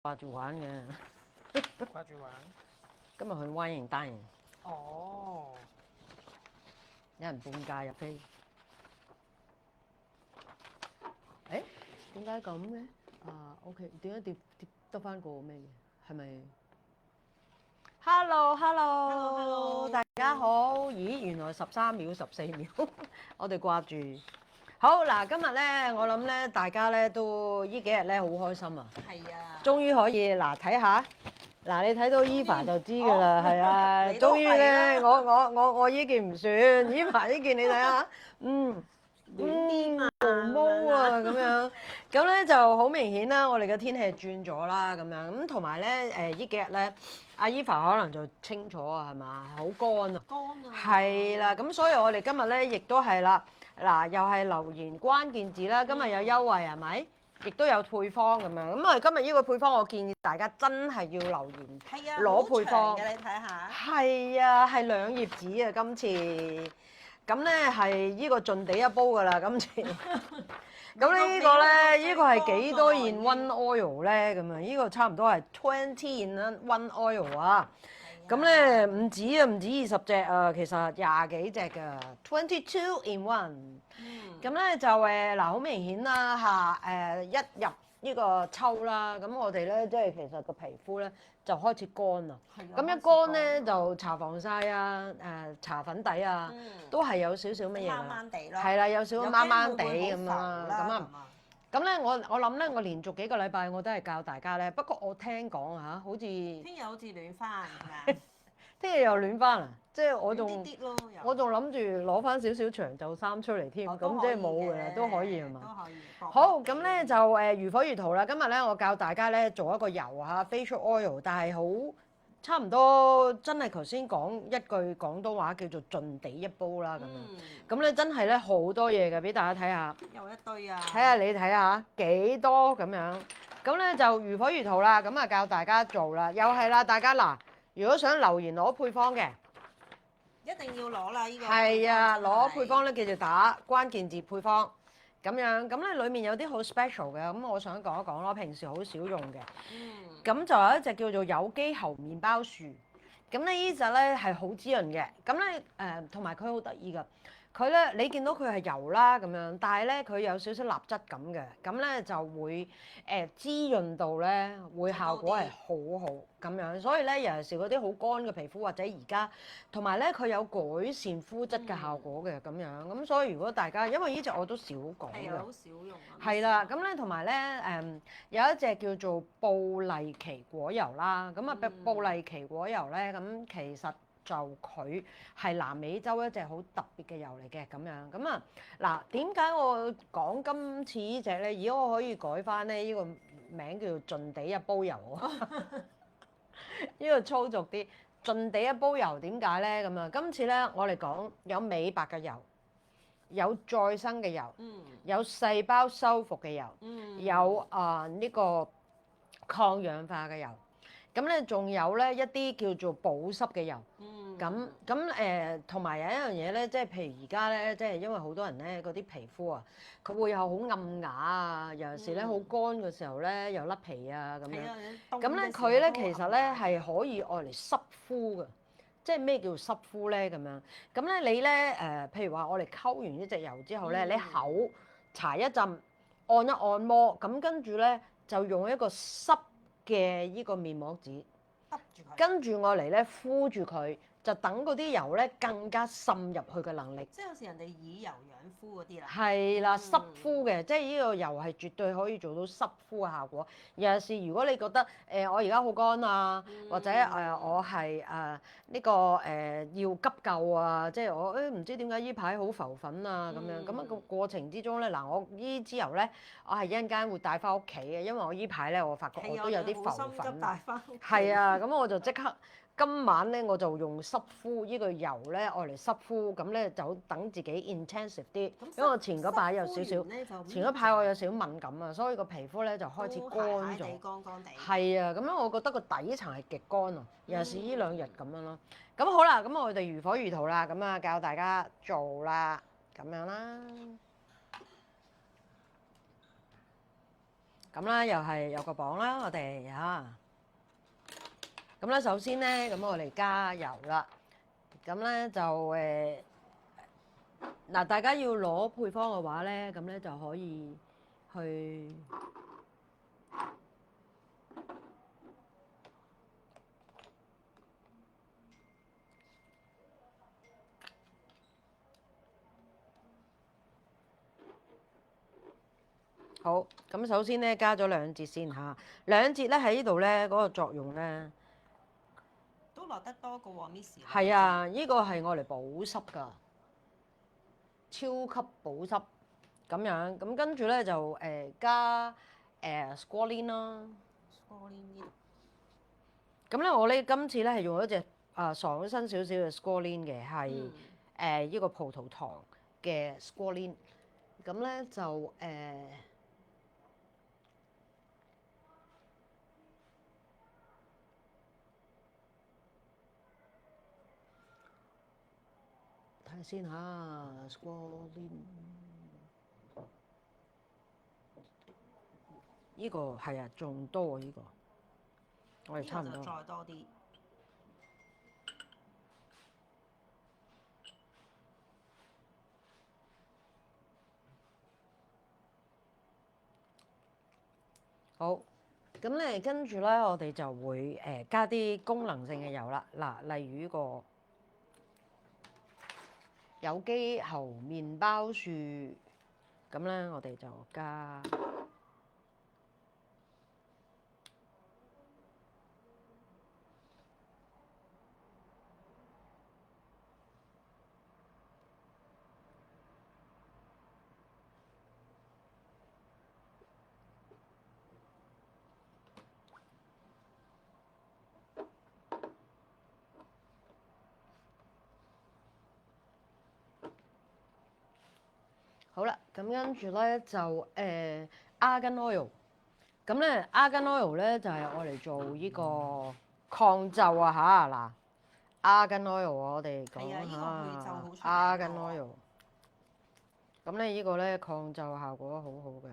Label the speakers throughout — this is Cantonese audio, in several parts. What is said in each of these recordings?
Speaker 1: 掛住玩嘅。
Speaker 2: 掛住玩。
Speaker 1: 今日去灣型單人，
Speaker 2: 哦，
Speaker 1: 有人半價入飛。誒，點解咁嘅？啊，OK，點解跌得翻個咩嘅？係咪？Hello，大家好。咦，原來13秒、14秒，我哋掛住。好嗱，今日咧，我諗咧，大家咧都呢幾日咧好開心啊！
Speaker 2: 係啊，
Speaker 1: 終於可以嗱睇下，嗱你睇到 Eva 就知㗎啦，係啊，終於咧，我呢件唔算，Eva 呢件你睇下，毛毛啊咁樣，咁咧就好明顯啦，我哋嘅天氣轉咗啦，咁樣咁同埋咧呢幾日咧，阿 Eva 可能就清楚啊，係嘛，好乾啊，
Speaker 2: 乾啊，
Speaker 1: 係啦，咁所以我哋今日咧亦都係啦，嗱又係留言關鍵字啦，今日有優惠係咪？亦都有配方咁樣，咁我哋今日呢個配方，我建議大家真係要留言攞配方
Speaker 2: 嘅，你睇下。
Speaker 1: 係啊，係2頁紙啊，今次。咁咧係呢個盡地一煲㗎啦，今次。咁呢個咧，呢個係幾多 in one oil 咧？咁啊，呢個差唔多係20 in one oil 啊。咁咧唔止啊，唔止20隻啊，其實20幾隻㗎，22 in one。咁咧就嗱，好明顯啦嚇一入呢個秋啦，咁我哋咧即係其實個皮膚咧就開始乾啦。咁一乾咧就搽防曬啊，搽粉底啊，都係有少少乜嘢㗎。
Speaker 2: 掹掹地咯。
Speaker 1: 係啦，有少少掹掹地咁啦，咁啊。咁咧我諗咧，我連續幾個禮拜我都係教大家咧，不過我聽講嚇，好似
Speaker 2: 聽日好似暖翻係咪？
Speaker 1: 聽日又暖翻啦，即係我仲
Speaker 2: 我
Speaker 1: 仲諗住攞翻少少長袖衫出嚟添，咁即係冇嘅啦，都可以係嘛？
Speaker 2: 都可以。
Speaker 1: 好，咁咧就如火如荼啦。今日咧我教大家咧做一個油嚇 facial oil，但係好差唔多真係頭先講一句廣東話叫做盡地一煲啦咁樣。咁咧真係咧好多嘢嘅，俾大家睇下。
Speaker 2: 又一堆啊！
Speaker 1: 睇下你睇下幾多咁樣。咁咧就如火如荼啦。咁啊教大家做啦，又係啦，大家嗱。如果想留言攞配方嘅，
Speaker 2: 一定要攞啦！呢個
Speaker 1: 係啊，攞配方咧，記住打關鍵字配方咁樣。咁咧裡面有啲好 special 嘅，咁我想講一講咯。平時好少用嘅，咁就有一隻叫做有機猴麵包樹。咁咧呢隻咧係好滋潤嘅。咁咧同埋佢好得意㗎。佢咧你見到佢係油啦咁樣，但係咧佢有少少蠟質感嘅，咁咧就會滋潤度咧會效果係好好咁樣，所以咧尤其是嗰啲好乾嘅皮膚或者而家，同埋咧佢有改善膚質嘅效果嘅咁樣，咁所以如果大家因為呢隻我都少講嘅，
Speaker 2: 係好少用啊。
Speaker 1: 係啦，咁咧同埋咧有一隻叫做布麗奇果油啦，咁啊布麗奇果油咧咁其實。就佢係南美洲一隻好特別嘅油嚟嘅咁樣，咁啊嗱點解我講今次呢隻咧？而家我可以改翻咧呢個名叫做盡地一煲油啊！呢個粗俗啲，盡地一煲油點解咧？咁啊，今次咧我哋講有美白嘅油，有再生嘅油，有細胞修復嘅油，有呢個抗氧化嘅油。咁咧仲有咧一啲叫做保濕嘅油，同埋有一樣嘢咧，即係譬如而家咧，即係因為好多人咧嗰啲皮膚啊，佢會有好暗啞啊，尤其是咧好乾嘅時候咧又甩皮啊咁樣。咁咧佢咧其實咧係可以愛嚟濕敷嘅，即係咩叫濕敷咧咁樣？咁咧你咧譬如話我哋溝完呢隻油之後咧，你口搽一陣，按一按摩，咁跟住咧就用一個濕嘅依個面膜紙，跟住我嚟咧敷住佢，就等嗰啲油咧更加滲入去嘅能力。
Speaker 2: 即係有時人哋以油養膚嗰啲啦。
Speaker 1: 係啦，濕敷嘅，即係呢個油係絕對可以做到濕敷嘅效果。尤其是如果你覺得我而家好乾啊，或者我係呢個要急救啊，即係我唔知點解呢排好浮粉啊咁樣，咁個過程之中咧，嗱我呢支油咧，我係一陣間會帶翻屋企嘅，因為我呢排咧我發覺我都有啲浮粉。係啊，咁我就即刻。今晚咧我就用濕敷呢個油咧，愛嚟濕敷，咁咧就等自己 intensive 啲。因為我前嗰排有少少，前嗰排我有少少敏感啊，所以個皮膚咧就開始乾咗。
Speaker 2: 乾乾地。
Speaker 1: 係啊，咁樣我覺得個底層係極乾啊，尤其是呢2日咁樣咯。咁好啦，咁我哋如火如荼啦，咁啊教大家做啦，咁樣啦。咁啦，又係有個磅啦，我哋嚇。咁咧，首先咧，咁我哋加油啦。咁咧就嗱，大家要攞配方嘅話咧，咁咧就可以去好。咁首先咧加咗兩節先嚇，兩節咧喺呢度咧嗰個作用咧
Speaker 2: 都落得多個喎，Miss。
Speaker 1: 係啊，呢個係我嚟保濕㗎，超級保濕咁樣。咁跟住咧就加squalene 啦。咁咧，我咧今次咧係用一隻爽身少少嘅 squalene 嘅，係呢個葡萄糖嘅 squalene。咁咧就睇下先嚇 squalene。呢個係啊，仲多啊呢個，我哋差唔多。
Speaker 2: 再多啲。
Speaker 1: 好，咁咧跟住咧，我哋就會加啲功能性嘅油啦。嗱，例如呢個有機猴麵包樹，咁咧我哋就加。好啦，咁跟住咧就argan oil，咁咧 argan oil 咧就係我嚟做呢個抗皺啊嚇嗱，argan oil 我哋講下 argan oil，咁咧呢個咧抗皺效果好好嘅。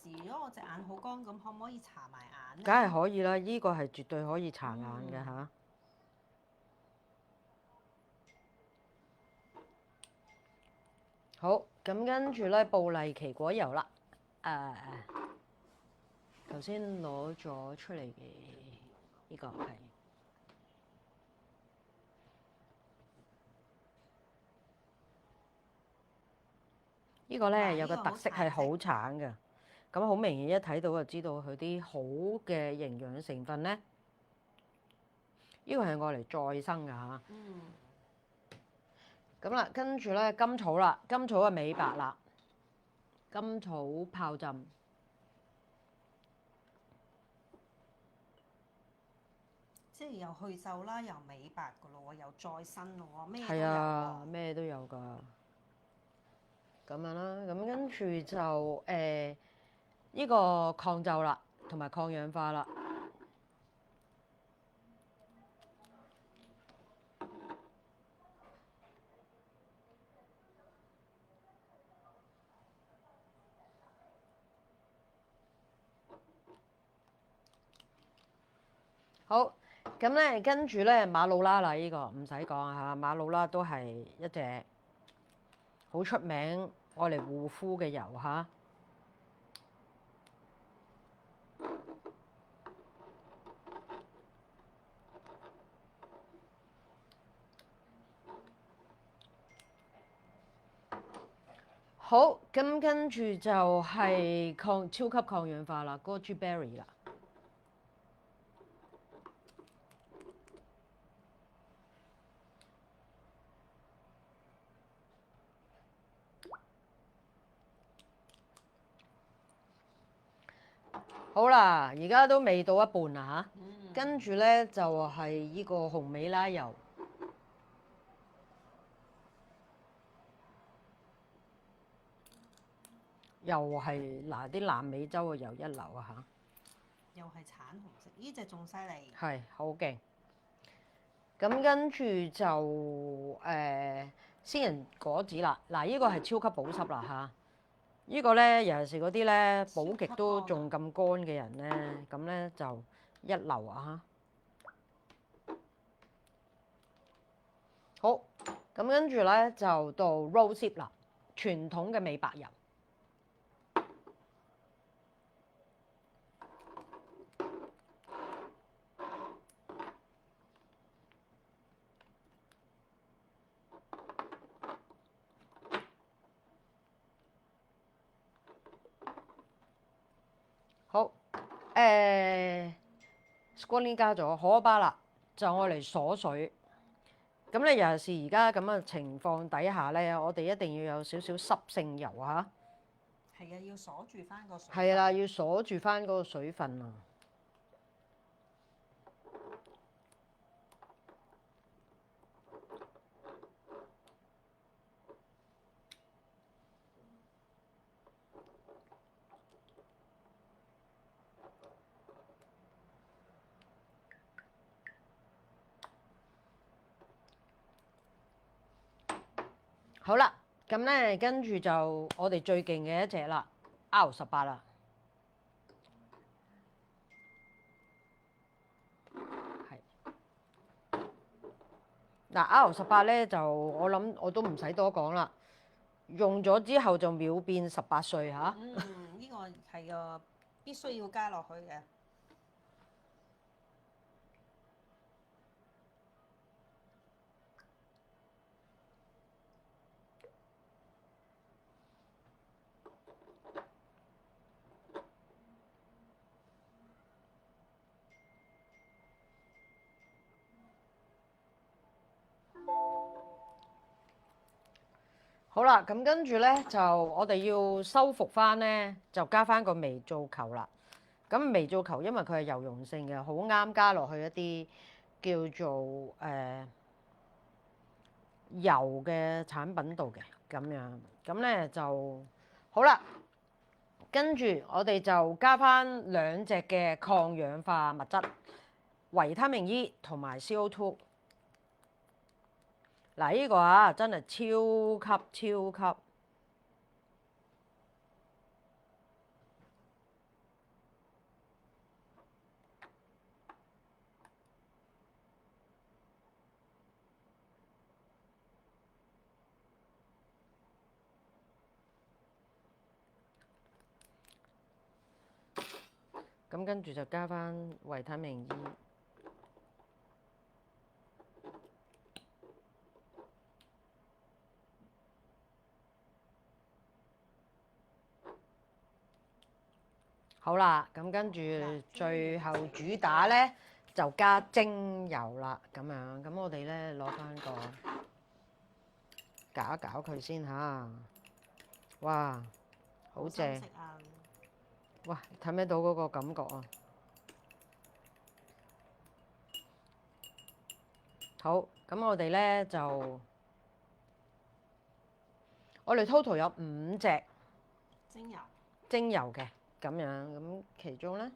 Speaker 2: 如果我隻眼好乾咁，可唔可以搽埋眼？
Speaker 1: 梗係可以啦，呢個係絕對可以搽眼嘅嚇。好，咁跟住咧布麗奇果油啦，頭先攞咗出嚟嘅呢個係呢個咧有個特色係好橙嘅。咁好明顯一睇到就知道佢啲好嘅營養成分咧，呢個係愛嚟再生㗎嚇。咁啦，跟住咧甘草啦，甘草嘅美白啦，甘草泡浸，
Speaker 2: 即係又去皺啦，又美白㗎咯喎，又再生咯喎，咩都
Speaker 1: 係
Speaker 2: 有
Speaker 1: 啊，
Speaker 2: 喎。
Speaker 1: 咩都有㗎。咁樣啦，咁跟住就呢個抗皺啦，同埋抗氧化啦。好，咁咧跟住咧馬魯拉啦，呢個唔使講嚇，馬魯拉都係一隻好出名愛嚟護膚嘅油嚇。好，咁跟住就係超級抗氧化啦，Goji Berry 啦。好啦，而家都未到一半啦嚇，跟住咧就係呢個紅美拉油。又係嗱啲南美洲嘅油一流啊嚇！
Speaker 2: 又係橙紅色，呢隻仲犀利。
Speaker 1: 係好勁。咁跟住就仙人果子啦。嗱，呢個係超級保濕啦嚇。呢個咧尤其是嗰啲咧補極都仲咁乾嘅人咧，咁咧就一流啊嚇。好，咁跟住咧就到 Rosehip 啦，傳統嘅美白油。好，Squalene 加咗可可巴啦，就愛嚟鎖水。咁咧尤其是而家咁嘅情況底下咧，我哋一定要有少少濕性油嚇。
Speaker 2: 係啊，要鎖住翻個水。
Speaker 1: 係啦，要鎖住翻嗰個水分啊。好啦，咁咧跟住就我哋最勁嘅一隻啦 R18啦。係嗱 R18咧就我諗我都唔使多講啦，用咗之後就秒變18歲嚇。
Speaker 2: 呢個係個必須要加落去嘅。
Speaker 1: 好啦，咁跟住咧就我哋要修復翻咧，就加翻個微造球啦。咁微造球因為佢係油溶性嘅，好啱加落去一啲叫做油嘅產品度嘅咁樣。咁咧就好啦，跟住我哋就加翻2隻嘅抗氧化物質，維他命 E 同埋 CO2。嗱，呢個啊真係超級。咁跟住就加翻維他命 E。好啦，咁跟住最後主打咧就加精油啦，咁樣。咁我哋咧攞翻個搞一搞佢先嚇。哇，好正！哇，睇唔睇到嗰個感覺啊？好，咁我哋咧就我哋 total 有5隻精油嘅咁樣，咁其中咧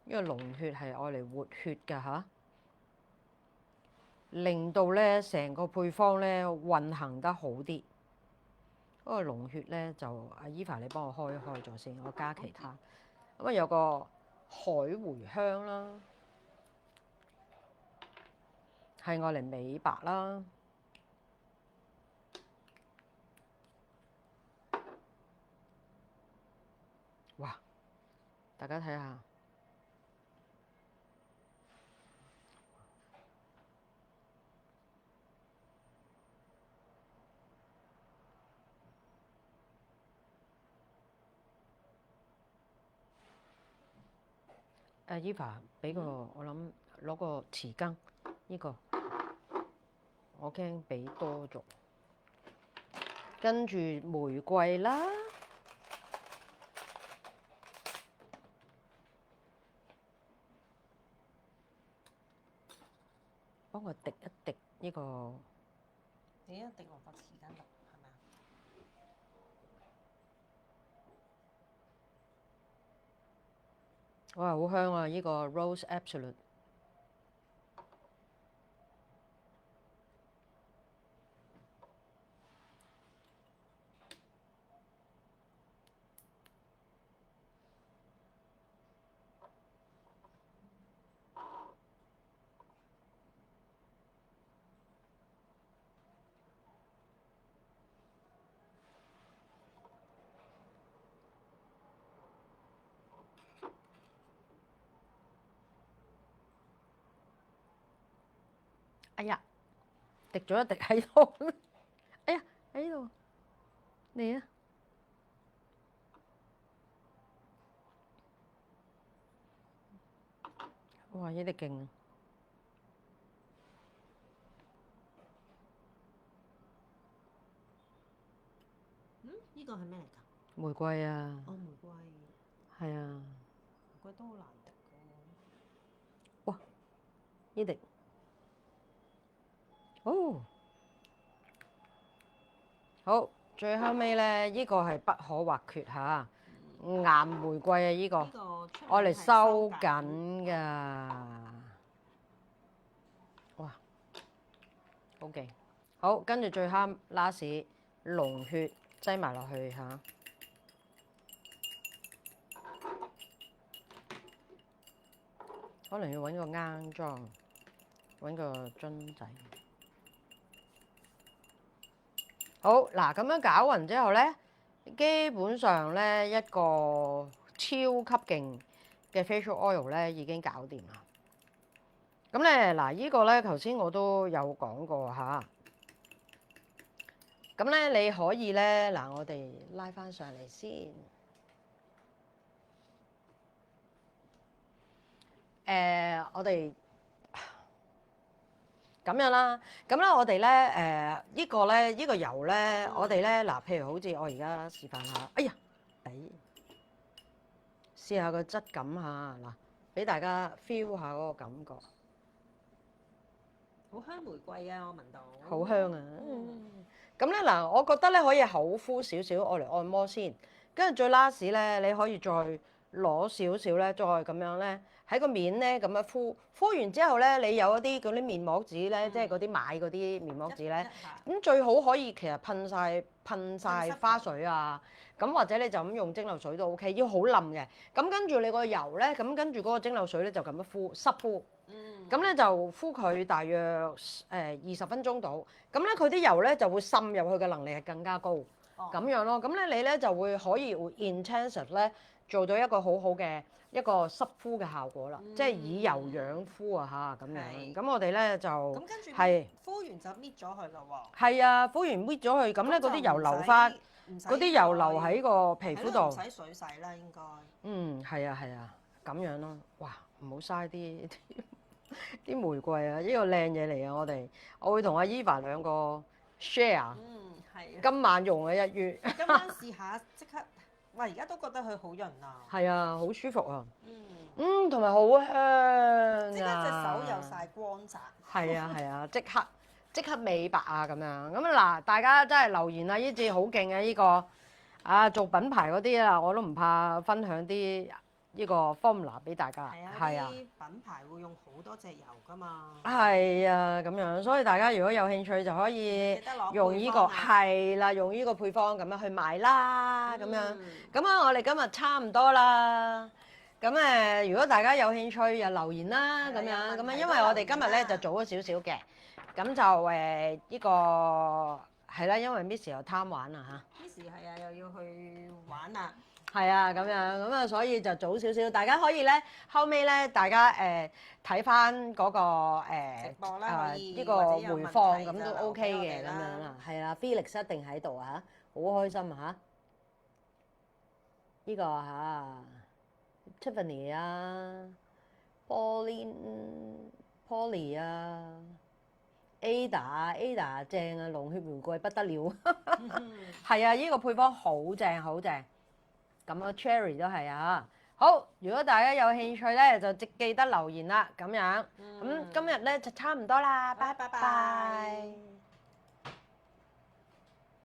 Speaker 1: 呢個龍血係愛嚟活血㗎嚇，令到咧成個配方咧運行得好啲。嗰個龍血咧就阿 Eva 你幫我開咗先，我加其他。咁啊有個海茴香啦，係愛嚟美白啦。哇！大家睇下。Eva 俾個我諗攞個匙羹，呢個我驚俾多咗。跟住玫瑰啦，幫我滴一滴呢個。
Speaker 2: 你一滴落個匙羹度係咪啊？
Speaker 1: 哇，好香啊！呢個 Rose Absolute。哎呀，滴咗一滴喺度。哎呀，喺呢度，嚟啊！哇！呢啲勁啊！
Speaker 2: 呢個係咩嚟㗎？
Speaker 1: 玫瑰啊！
Speaker 2: 哦，玫瑰。
Speaker 1: 係啊！
Speaker 2: 玫瑰都好難滴㗎。
Speaker 1: 哇！呢滴，哦，好，最後尾咧，呢個係不可或缺嚇，岩玫瑰啊！呢個我嚟收緊㗎。哇！好勁！好，跟住最後 last 龍血擠埋落去嚇。可能要揾個啱裝，揾個樽仔。好嗱，咁樣攪勻之後咧，基本上咧一個超級勁嘅 facial oil 咧已經搞掂啦。咁咧嗱，呢個咧頭先我都有講過嚇。咁咧你可以咧嗱，我哋拉翻上嚟先。我哋咁樣啦，咁咧我哋咧呢個咧呢個油咧，我哋咧嗱，譬如好似我而家示範下，哎呀，試下個質感嚇嗱，俾大家 feel 下嗰個感覺，
Speaker 2: 好香玫瑰啊！我聞到。
Speaker 1: 好香啊！咁咧嗱，我覺得咧可以厚敷少少，我嚟按摩先，跟住最 last 咧，你可以再攞少少咧，再咁樣咧喺個面咧咁樣敷，敷完之後咧，你有一啲嗰啲面膜紙咧，即係嗰啲買嗰啲面膜紙咧，咁最好可以其實噴晒花水啊，咁或者你就咁用蒸餾水都 OK，要好冧嘅。咁跟住你個油咧，咁跟住嗰個蒸餾水咧就咁樣敷濕敷。咁咧就敷佢大約20分鐘到，咁咧佢啲油咧就會滲入去嘅能力係更加高，咁樣咯。咁咧你咧就會可以 intensive 咧做到一個好好嘅一個濕敷嘅效果啦，即係以油養膚啊嚇咁樣。咁我哋咧就係
Speaker 2: 敷完就搣咗佢咯喎。
Speaker 1: 係啊，敷完搣咗佢，咁咧嗰啲油留翻，嗰啲油留喺個皮膚度，
Speaker 2: 唔使水洗啦應該。
Speaker 1: 係啊係啊，咁樣咯。哇，唔好嘥啲玫瑰啊！呢個靚嘢嚟啊！我會同阿 Eva 兩個 share。
Speaker 2: 係。
Speaker 1: 今晚用嘅一月。
Speaker 2: 今晚試下即刻，哇！而家都覺得佢好潤啊。
Speaker 1: 係啊，好舒服啊。同埋好香啊。
Speaker 2: 即刻隻手有晒光澤。
Speaker 1: 係啊係啊，即刻美白啊咁樣。咁啊嗱，大家真係留言啊！呢支好勁啊！呢個啊做品牌嗰啲啊，我都唔怕分享啲。呢個 formula 俾大家，
Speaker 2: 係啊，啲品牌會用好多隻油㗎嘛。
Speaker 1: 係啊，咁樣，所以大家如果有興趣就可以用呢個，係啦，用呢個配方咁樣去買啦，咁樣。咁啊，我哋今日差唔多啦。咁如果大家有興趣，就留言啦，咁樣。咁因為我哋今日咧就早咗少少嘅，咁就呢個係啦，因為 Miss 又貪玩啊嚇。
Speaker 2: Miss 係啊，又要去玩啦。
Speaker 1: 係啊，咁樣咁啊，所以就早少少，大家可以咧後尾咧，大家睇翻嗰個
Speaker 2: 直播啦，
Speaker 1: 呢個回放咁都 OK 嘅咁樣啦，係啊 ，Felix 一定喺度啊，好開心啊嚇！呢個Tiffany 啊，Polly 啊 ，Ada 正啊，龍血玫瑰不得了，係啊，呢個配方好正好正。咁啊 Cherry 都係啊，好！如果大家有興趣咧，就記得留言啦，咁樣。咁今日咧就差唔多啦，拜拜。